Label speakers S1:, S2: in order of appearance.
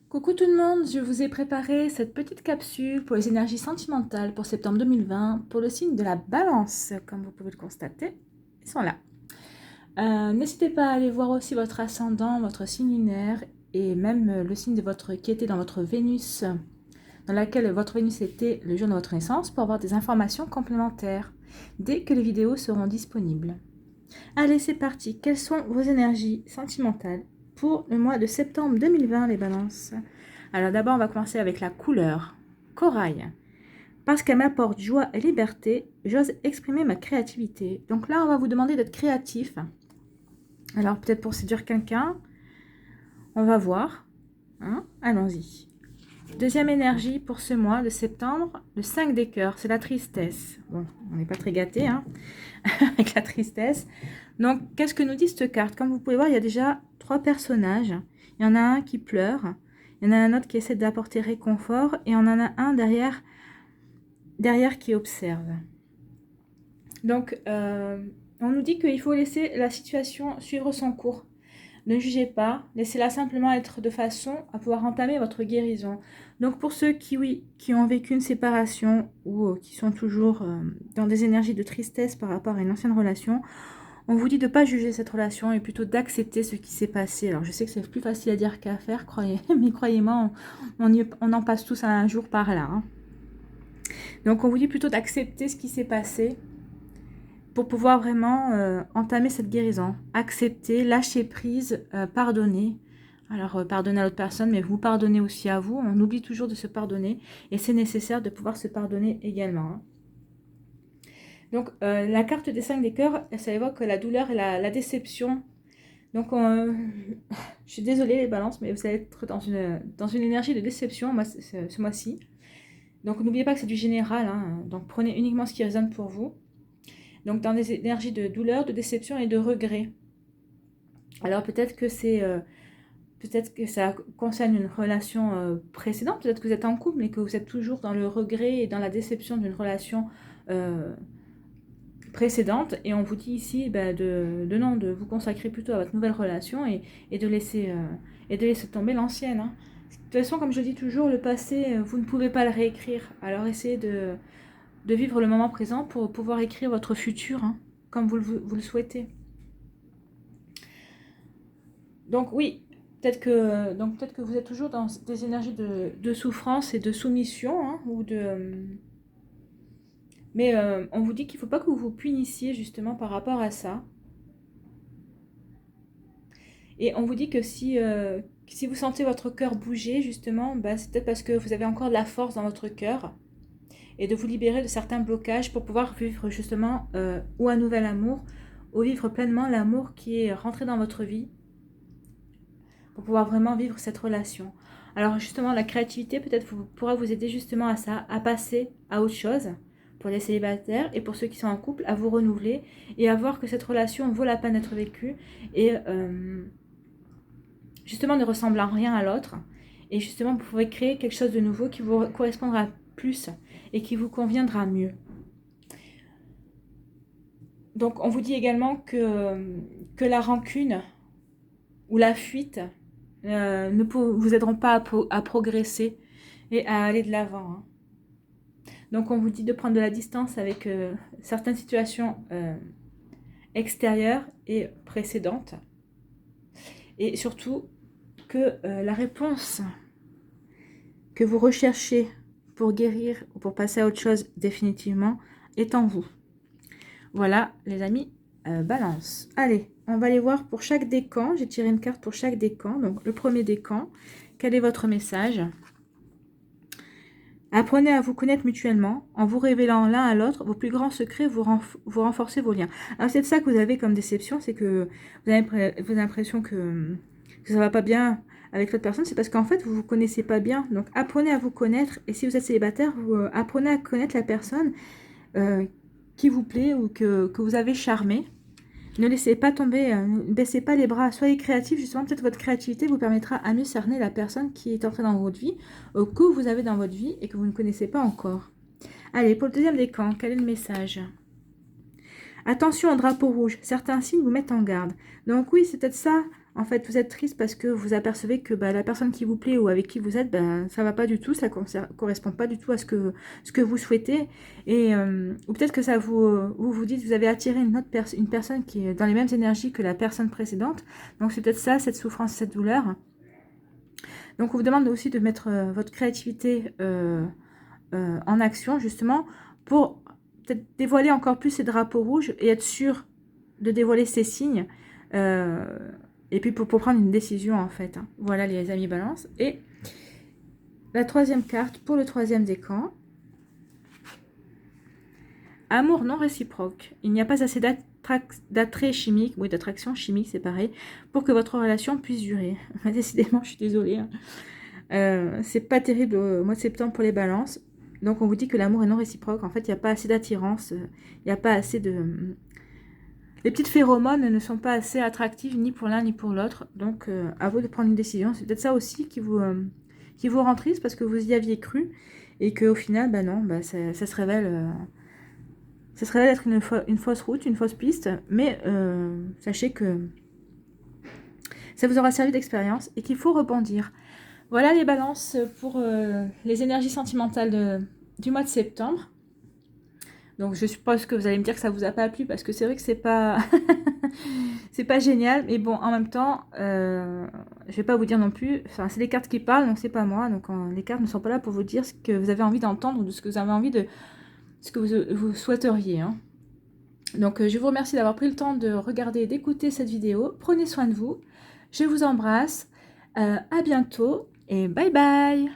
S1: Coucou tout le monde, je vous ai préparé cette petite capsule pour les énergies sentimentales pour septembre 2020 pour le signe de la Balance. Comme vous pouvez le constater, ils sont là. N'hésitez pas à aller voir aussi votre ascendant, votre signe lunaire et même le signe de votre qui était dans votre Vénus, dans laquelle votre Vénus était le jour de votre naissance pour avoir des informations complémentaires dès que les vidéos seront disponibles. Allez, c'est parti. Quelles sont vos énergies sentimentales pour le mois de septembre 2020, les balances? Alors d'abord, on va commencer avec la couleur. Corail. Parce qu'elle m'apporte joie et liberté, j'ose exprimer ma créativité. Donc là, on va vous demander d'être créatif. Alors peut-être pour séduire quelqu'un, on va voir. Allons-y. Deuxième énergie pour ce mois de septembre, le 5 des cœurs, c'est la tristesse. Bon, on n'est pas très gâté avec la tristesse. Donc, qu'est-ce que nous dit cette carte? Comme vous pouvez voir, il y a déjà 3 personnages. Il y en a un qui pleure, il y en a un autre qui essaie d'apporter réconfort, et on en a un derrière qui observe. Donc, on nous dit qu'il faut laisser la situation suivre son cours. Ne jugez pas, laissez-la simplement être de façon à pouvoir entamer votre guérison. Donc pour ceux qui ont vécu une séparation ou qui sont toujours dans des énergies de tristesse par rapport à une ancienne relation, on vous dit de ne pas juger cette relation et plutôt d'accepter ce qui s'est passé. Alors je sais que c'est plus facile à dire qu'à faire, mais croyez-moi, on en passe tous un jour par là. Donc on vous dit plutôt d'accepter ce qui s'est passé pour pouvoir vraiment entamer cette guérison. Accepter, lâcher prise, pardonner. Alors, pardonner à l'autre personne, mais vous pardonnez aussi à vous. On oublie toujours de se pardonner et c'est nécessaire de pouvoir se pardonner également. Donc, la carte des 5 des cœurs, ça évoque la douleur et la déception. Donc, je suis désolée les balances, mais vous allez être dans une énergie de déception ce mois-ci. Donc, n'oubliez pas que c'est du général. Donc, prenez uniquement ce qui résonne pour vous. Donc, dans des énergies de douleur, de déception et de regret. Alors, peut-être que ça concerne une relation précédente. Peut-être que vous êtes en couple, mais que vous êtes toujours dans le regret et dans la déception d'une relation précédente. Et on vous dit ici de vous consacrer plutôt à votre nouvelle relation et de laisser tomber l'ancienne. De toute façon, comme je dis toujours, le passé, vous ne pouvez pas le réécrire. Alors, essayez de vivre le moment présent pour pouvoir écrire votre futur comme vous le souhaitez. Donc oui, peut-être que vous êtes toujours dans des énergies de souffrance et de soumission, mais on vous dit qu'il ne faut pas que vous vous punissiez justement par rapport à ça. Et on vous dit que si vous sentez votre cœur bouger, justement, c'est peut-être parce que vous avez encore de la force dans votre cœur et de vous libérer de certains blocages pour pouvoir vivre justement ou un nouvel amour, ou vivre pleinement l'amour qui est rentré dans votre vie pour pouvoir vraiment vivre cette relation. Alors justement, la créativité peut-être pourra vous aider justement à ça, à passer à autre chose pour les célibataires et pour ceux qui sont en couple, à vous renouveler et à voir que cette relation vaut la peine d'être vécue et justement ne ressemble en rien à l'autre. Et justement, vous pouvez créer quelque chose de nouveau qui vous correspondra plus et qui vous conviendra mieux. Donc on vous dit également que la rancune ou la fuite ne vous aideront pas à progresser et à aller de l'avant. Donc on vous dit de prendre de la distance avec certaines situations extérieures et précédentes. Et surtout que la réponse que vous recherchez pour guérir ou pour passer à autre chose définitivement est en vous. Voilà les amis, balance. Allez, on va aller voir pour chaque décan. J'ai tiré une carte pour chaque décan. Donc le premier décan, quel est votre message? Apprenez à vous connaître mutuellement en vous révélant l'un à l'autre vos plus grands secrets, vous renforcez vos liens. Alors c'est ça que vous avez comme déception, c'est que vous avez l'impression que ça ne va pas bien avec l'autre personne, c'est parce qu'en fait vous ne vous connaissez pas bien. Donc apprenez à vous connaître, et si vous êtes célibataire, vous apprenez à connaître la personne qui vous plaît ou que vous avez charmé. Ne laissez pas tomber, ne baissez pas les bras, soyez créatif, justement, peut-être votre créativité vous permettra à mieux cerner la personne qui est entrée dans votre vie, que vous avez dans votre vie et que vous ne connaissez pas encore. Allez, pour le deuxième décan, quel est le message? Attention au drapeau rouge, certains signes vous mettent en garde. Donc oui, c'est peut-être ça, En fait, vous êtes triste parce que vous apercevez que la personne qui vous plaît ou avec qui vous êtes, ça va pas du tout, ça correspond pas du tout à ce que vous souhaitez. Et ou peut-être que ça vous dites, vous avez attiré une personne qui est dans les mêmes énergies que la personne précédente. Donc c'est peut-être ça, cette souffrance, cette douleur. Donc on vous demande aussi de mettre votre créativité en action, justement, pour peut-être dévoiler encore plus ces drapeaux rouges et être sûr de dévoiler ces signes. Et puis pour prendre une décision, en fait. Hein. Voilà, les amis balance. Et la troisième carte pour le troisième décan. Amour non réciproque. Il n'y a pas assez d'attrait chimique, oui, d'attraction chimique, c'est pareil, pour que votre relation puisse durer. Décidément, je suis désolée. Hein. C'est pas terrible au mois de septembre pour les balances. Donc on vous dit que l'amour est non réciproque. En fait, il n'y a pas assez d'attirance. Il n'y a pas assez de... Les petites phéromones ne sont pas assez attractives ni pour l'un ni pour l'autre. Donc, à vous de prendre une décision. C'est peut-être ça aussi qui vous rend triste parce que vous y aviez cru. Et qu'au final, non, ça se révèle... ça se révèle être une fausse route, une fausse piste. Mais sachez que ça vous aura servi d'expérience et qu'il faut rebondir. Voilà les balances pour les énergies sentimentales du mois de septembre. Donc je suppose que vous allez me dire que ça vous a pas plu parce que c'est vrai que c'est pas c'est pas génial, mais bon en même temps je vais pas vous dire non plus, enfin c'est les cartes qui parlent donc c'est pas moi, donc les cartes ne sont pas là pour vous dire ce que vous avez envie d'entendre ou de ce que vous avez envie de ce que vous souhaiteriez. Hein. Donc je vous remercie d'avoir pris le temps de regarder et d'écouter cette vidéo. Prenez soin de vous, je vous embrasse, à bientôt et bye bye.